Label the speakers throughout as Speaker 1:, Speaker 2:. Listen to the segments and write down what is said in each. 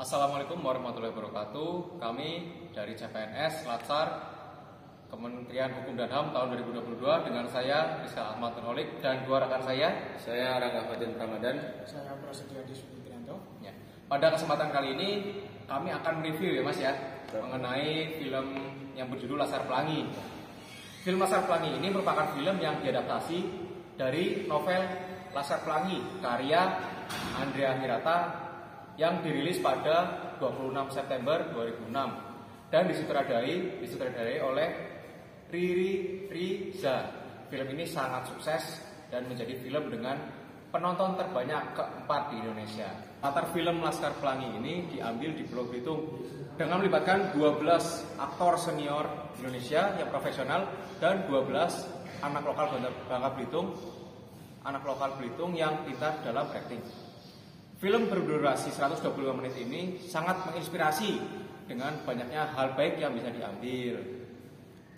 Speaker 1: Assalamualaikum warahmatullahi wabarakatuh. Kami dari CPNS Latsar Kementerian Hukum dan HAM tahun 2022 dengan saya Rizka Ahmad Nurholik dan dua rekan saya
Speaker 2: Rangga Fatin Ramadan.
Speaker 3: Saya Prasetyo Adi Supriyanto.
Speaker 1: Ya. Pada kesempatan kali ini kami akan mereview ya Mas ya mengenai film yang berjudul Laskar Pelangi. Film Laskar Pelangi ini merupakan film yang diadaptasi dari novel Laskar Pelangi karya Andrea Hirata yang dirilis pada 26 September 2006 dan disutradarai oleh Riri Riza. Film ini sangat sukses dan menjadi film dengan penonton terbanyak keempat di Indonesia. Latar film Laskar Pelangi ini diambil di Pulau Belitung dengan melibatkan 12 aktor senior Indonesia yang profesional dan 12 anak lokal Bangka Belitung, anak lokal Belitung yang pintar dalam acting. Film berdurasi 125 menit ini sangat menginspirasi dengan banyaknya hal baik yang bisa diambil.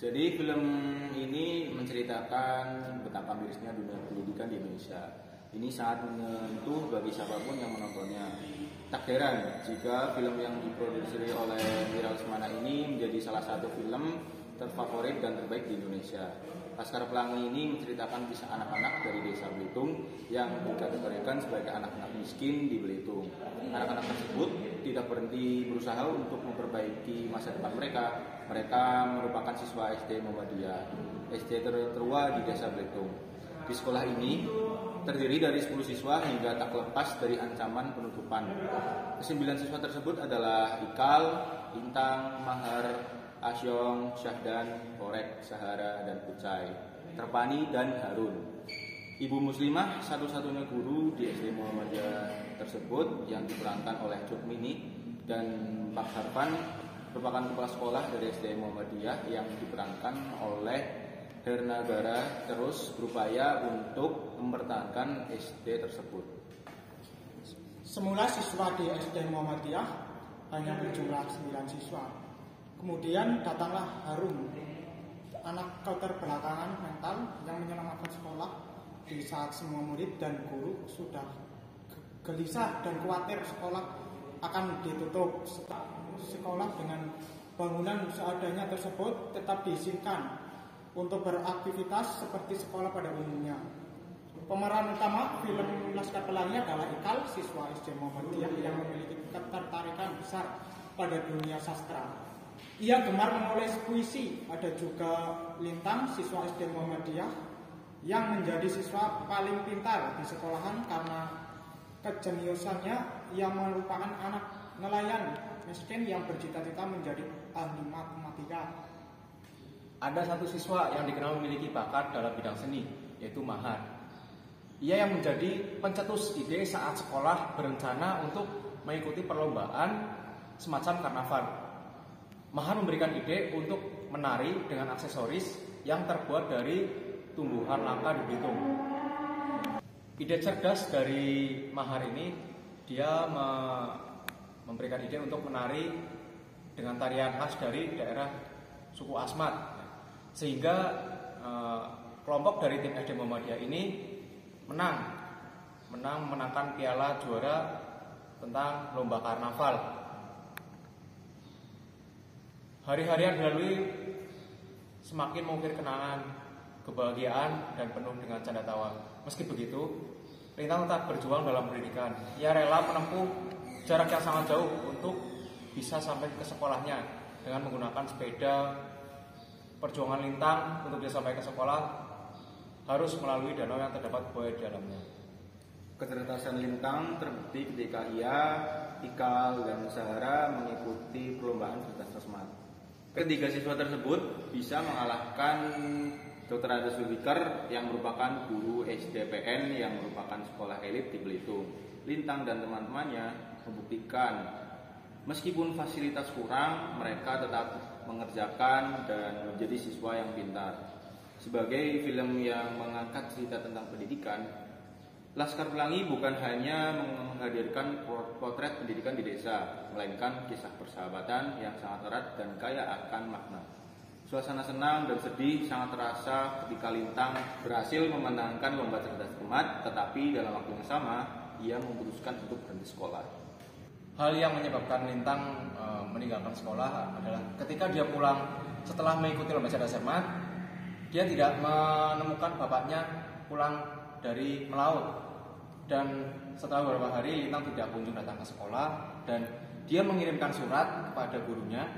Speaker 2: Jadi film ini menceritakan betapa mirisnya dunia pendidikan di Indonesia. Ini sangat menyentuh bagi siapapun yang menontonnya. Tak heran jika film yang diproduksi oleh Mira Lesmana ini menjadi salah satu film terfavorit dan terbaik di Indonesia. Laskar Pelangi ini menceritakan kisah anak-anak dari desa Belitung yang dikategorikan sebagai anak-anak miskin di Belitung. Anak-anak tersebut tidak berhenti berusaha untuk memperbaiki masa depan mereka. Mereka merupakan siswa SD Muhammadiyah, SD tertua di desa Belitung. Di sekolah ini terdiri dari 10 siswa hingga tak lepas dari ancaman penutupan. Kesembilan siswa tersebut adalah Ikal, Intang, Mahar, Asyong, Syahdan, Korek, Sahara, dan Kucai, Terpani, dan Harun. Ibu muslimah satu-satunya guru di SD Muhammadiyah tersebut yang diperankan oleh Cut Mini dan Pak Harpan merupakan kepala sekolah dari SD Muhammadiyah yang diperankan oleh Hernagara terus berupaya untuk mempertahankan SD tersebut.
Speaker 3: Semula siswa di SD Muhammadiyah hanya berjumlah 9 siswa. Kemudian datanglah Harun, anak keterbelakangan mental yang menyelamatkan sekolah di saat semua murid dan guru sudah gelisah dan khawatir sekolah akan ditutup. Sekolah dengan bangunan seadanya tersebut tetap diizinkan untuk beraktivitas seperti sekolah pada umumnya. Pemeran utama film Laskar Pelangi adalah Ikal, siswa SD Muhammadiyah yang memiliki ketertarikan besar pada dunia sastra. Ia gemar menulis puisi. Ada juga Lintang, siswa SD Muhammadiyah yang menjadi siswa paling pintar di sekolahan karena kejeniusannya. Ia merupakan anak nelayan miskin yang bercita-cita menjadi ahli matematika.
Speaker 1: Ada satu siswa yang dikenal memiliki bakat dalam bidang seni, yaitu Mahar. Ia yang menjadi pencetus ide saat sekolah berencana untuk mengikuti perlombaan semacam karnaval. Mahar memberikan ide untuk menari dengan aksesoris yang terbuat dari tumbuhan langka di Belitung. Ide cerdas dari Mahar ini, dia memberikan ide untuk menari dengan tarian khas dari daerah suku Asmat. Sehingga kelompok dari tim SD Muhammadiyah ini menangkan piala juara tentang lomba karnaval. Hari-hari yang dilalui semakin mengukir kenangan, kebahagiaan, dan penuh dengan canda tawa. Meski begitu, Lintang tetap berjuang dalam pendidikan. Ia rela menempuh jarak yang sangat jauh untuk bisa sampai ke sekolahnya dengan menggunakan sepeda. Perjuangan Lintang untuk bisa sampai ke sekolah harus melalui danau yang terdapat buaya di dalamnya.
Speaker 2: Kecerdasan Lintang terbukti ketika ia, Ikal, dan Sahara mengikuti perlombaan cerdas Rosmat. Ketiga siswa tersebut bisa mengalahkan Dr. Ada Zulfikar yang merupakan guru SDPN yang merupakan sekolah elit di Belitung. Lintang dan teman-temannya membuktikan meskipun fasilitas kurang, mereka tetap mengerjakan dan menjadi siswa yang pintar. Sebagai film yang mengangkat cerita tentang pendidikan, Laskar Pelangi bukan hanya menghadirkan potret pendidikan di desa, melainkan kisah persahabatan yang sangat erat dan kaya akan makna. Suasana senang dan sedih sangat terasa ketika Lintang berhasil memenangkan lomba cerdas cermat, tetapi dalam waktu yang sama ia memutuskan untuk berhenti sekolah.
Speaker 1: hal yang menyebabkan Lintang meninggalkan sekolah adalah ketika dia pulang setelah mengikuti lomba cerdas cermat, dia tidak menemukan bapaknya pulang dari melaut. Dan setelah beberapa hari Lintang tidak kunjung datang ke sekolah, dan dia mengirimkan surat kepada gurunya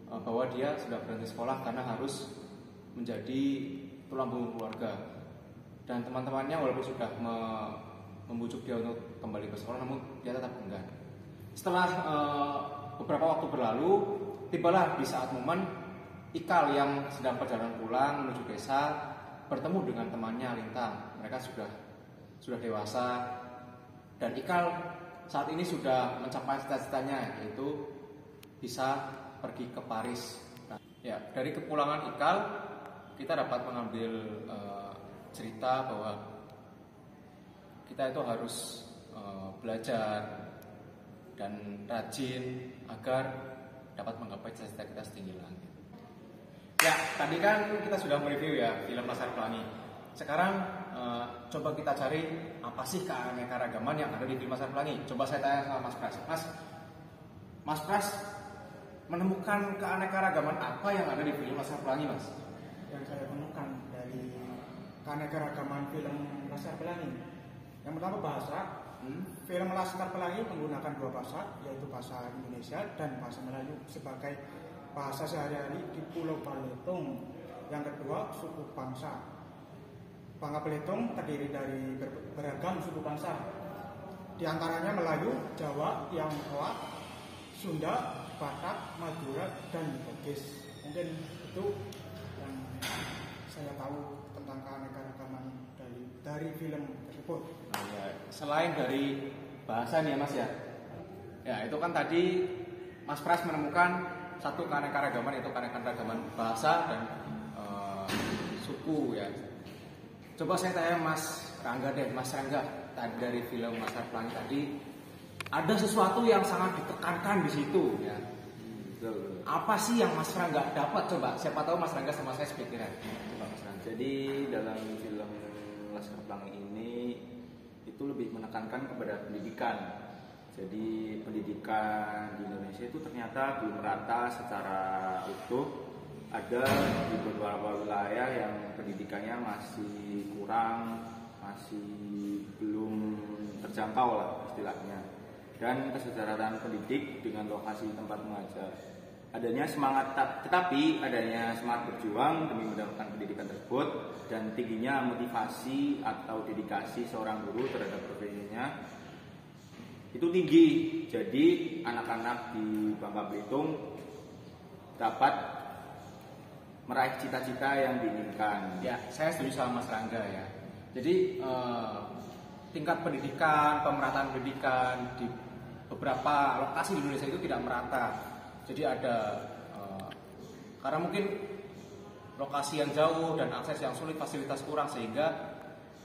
Speaker 1: bahwa dia sudah berhenti sekolah karena harus menjadi tulang punggung keluarga. Dan teman-temannya walaupun sudah membujuk dia untuk kembali ke sekolah, namun dia tetap enggan. Setelah beberapa waktu berlalu, tibalah di saat momen Ikal yang sedang perjalanan pulang menuju desa bertemu dengan temannya Lintang. Mereka sudah dewasa, dan Ikal saat ini sudah mencapai cita-citanya, yaitu bisa pergi ke Paris. Nah, ya, dari kepulangan Ikal kita dapat mengambil cerita bahwa kita itu harus belajar dan rajin agar dapat menggapai cita-cita kita setinggi langit. Ya, tadi kan kita sudah mereview ya film Laskar Pelangi. Sekarang coba kita cari apa sih keanekaragaman yang ada di film Laskar Pelangi. Coba saya tanya sama Mas Pras. Mas Pras menemukan keanekaragaman apa yang ada di film Laskar Pelangi, Mas?
Speaker 3: Yang saya temukan dari keanekaragaman film Laskar Pelangi, yang pertama bahasa. Film Laskar Pelangi menggunakan dua bahasa, yaitu bahasa Indonesia dan bahasa Melayu sebagai bahasa sehari-hari di Pulau Belitung. Yang kedua, suku bangsa. Bangka Belitung terdiri dari beragam suku bangsa, di antaranya Melayu, Jawa, Tionghoa, Sunda, Batak, Madura, dan Bugis. Mungkin itu yang saya tahu tentang keanekaragaman dari film tersebut.
Speaker 1: Nah, ya, selain dari bahasa nih ya Mas ya. Ya, itu kan tadi Mas Pras menemukan satu keanekaragaman, yaitu keanekaragaman bahasa dan suku ya. Coba saya tanya Mas Rangga deh, Mas Rangga, tadi dari film Laskar Pelangi tadi ada sesuatu yang sangat ditekankan di situ ya. Apa sih yang Mas Rangga dapat? Coba, siapa tahu Mas Rangga sama saya sepikiran. Coba Mas Rangga.
Speaker 2: Jadi dalam film Laskar Pelangi ini itu lebih menekankan kepada pendidikan. Jadi pendidikan di Indonesia itu ternyata belum merata secara utuh. Ada di beberapa wilayah yang pendidikannya masih kurang, masih belum terjangkau lah istilahnya. Dan kesetaraan pendidik dengan lokasi tempat mengajar. Adanya semangat, tetapi adanya semangat berjuang demi mendapatkan pendidikan tersebut dan tingginya motivasi atau dedikasi seorang guru terhadap profesinya itu tinggi. Jadi anak-anak di Bangka Belitung dapat meraih cita-cita yang diinginkan.
Speaker 1: Ya, saya setuju sama Mas Rangga ya. Jadi tingkat pendidikan, pemerataan pendidikan di beberapa lokasi di Indonesia itu tidak merata. Jadi ada karena mungkin lokasi yang jauh dan akses yang sulit, fasilitas kurang, sehingga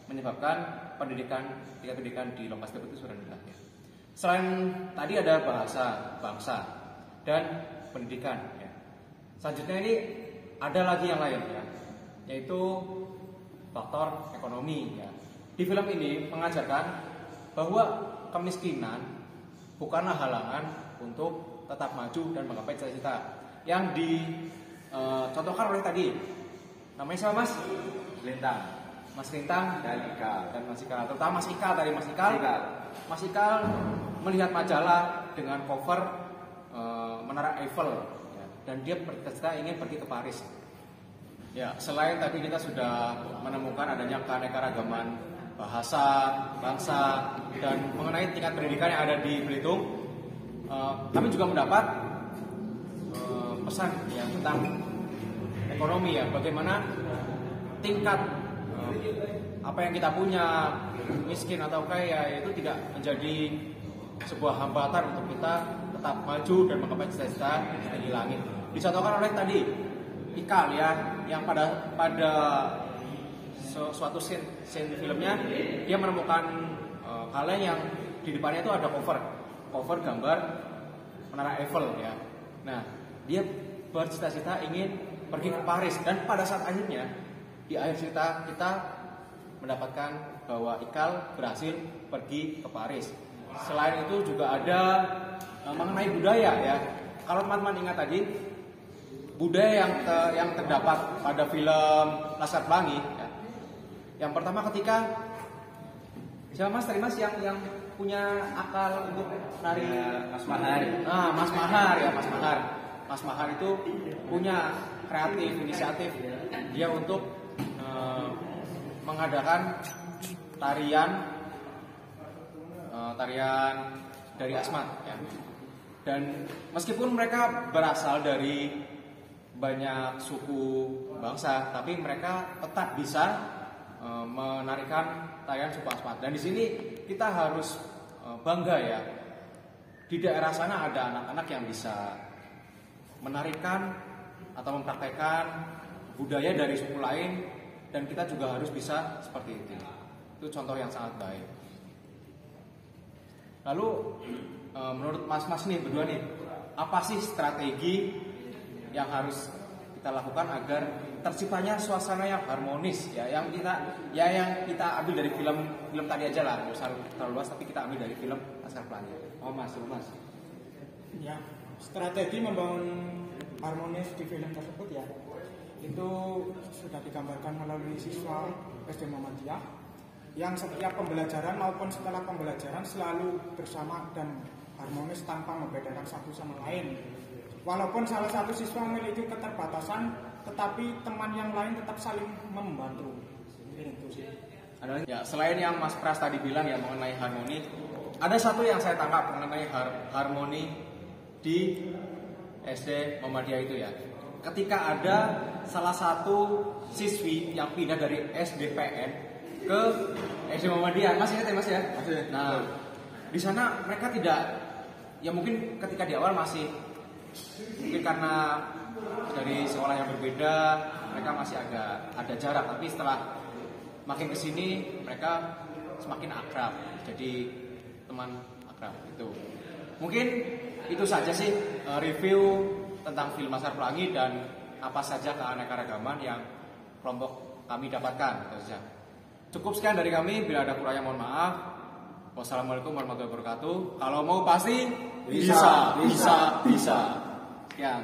Speaker 1: menyebabkan tingkat pendidikan di lokasi tersebut itu sudah rendah ya. Selain tadi ada bahasa, bangsa, dan pendidikan ya. Selanjutnya ini ada lagi yang lain ya, yaitu faktor ekonomi ya. Di film ini mengajarkan bahwa kemiskinan bukanlah halangan untuk tetap maju dan menggapai cita-cita yang dicontohkan oleh tadi. Namanya siapa Mas?
Speaker 2: Lintang,
Speaker 1: Mas Lintang
Speaker 2: dan Ikal.
Speaker 1: dan Mas Ikal. Terutama Mas Ikal tadi, Mas Ikal melihat majalah dengan cover Menara Eiffel ya, dan dia bercita-cita ingin pergi ke Paris. Ya, selain tadi kita sudah menemukan adanya keanekaragaman bahasa, bangsa, dan mengenai tingkat pendidikan yang ada di Belitung, kami juga mendapat pesan ya tentang ekonomi ya, bagaimana tingkat apa yang kita punya, miskin atau kaya, itu tidak menjadi sebuah hambatan untuk kita tetap maju dan menggapai cita-cita setinggi langit. Dicontohkan oleh tadi Ikal ya, yang pada suatu scene filmnya dia menemukan kalian yang di depannya itu ada cover gambar Menara Eiffel ya. Nah, dia bercita-cita ingin pergi ke Paris, dan pada saat akhirnya di akhir cerita kita mendapatkan bahwa Ikal berhasil pergi ke Paris. Selain itu juga ada mengenai budaya ya. Kalau teman-teman ingat tadi, budaya yang terdapat pada film Laskar Pelangi ya. Yang pertama ketika siapa Mas? Tadi Mas yang punya akal untuk nari
Speaker 2: Mas Mahar.
Speaker 1: Mas Mahar ya, Mas Mahar. Mas Mahar itu punya kreatif, inisiatif dia untuk mengadakan tarian dari Asmat ya. Dan meskipun mereka berasal dari banyak suku bangsa, tapi mereka tetap bisa menarikan tarian suku Asmat. Dan di sini kita harus bangga ya. Di daerah sana ada anak-anak yang bisa menarikan atau mempraktekkan budaya dari suku lain, dan kita juga harus bisa seperti itu. Itu contoh yang sangat baik. Lalu menurut mas-mas nih berdua nih, apa sih strategi yang harus kita lakukan agar terciptanya suasana yang harmonis ya, yang kita ambil dari film tadi aja lah, nggak usah terlalu luas, tapi kita ambil dari film Laskar Pelangi. Mas.
Speaker 3: Ya, strategi membangun harmonis di film tersebut ya, itu sudah digambarkan melalui siswa SD Muhammadiyah yang setiap pembelajaran maupun setelah pembelajaran selalu bersama dan harmonis tanpa membedakan satu sama lain. Walaupun salah satu siswa memiliki keterbatasan, tetapi teman yang lain tetap saling membantu. Itu sih.
Speaker 1: Ya, selain yang Mas Pras tadi bilang ya mengenai harmoni, ada satu yang saya tangkap mengenai harmoni di SD Muhammadiyah itu ya. Ketika ada salah satu siswi yang pindah dari SDPN ke SD Muhammadiyah, Mas ingat ya Mas ya? Nah, di sana mereka tidak, ya mungkin ketika di awal masih, mungkin karena dari sekolah yang berbeda, mereka masih agak ada jarak. Tapi setelah makin kesini, mereka semakin akrab, jadi teman akrab itu. Mungkin itu saja sih review tentang film Laskar Pelangi dan apa saja keanekaragaman yang kelompok kami dapatkan. Itu saja. Cukup sekian dari kami. Bila ada kurangnya mohon maaf. Wassalamualaikum warahmatullahi wabarakatuh. Kalau mau pasti bisa. Sekian.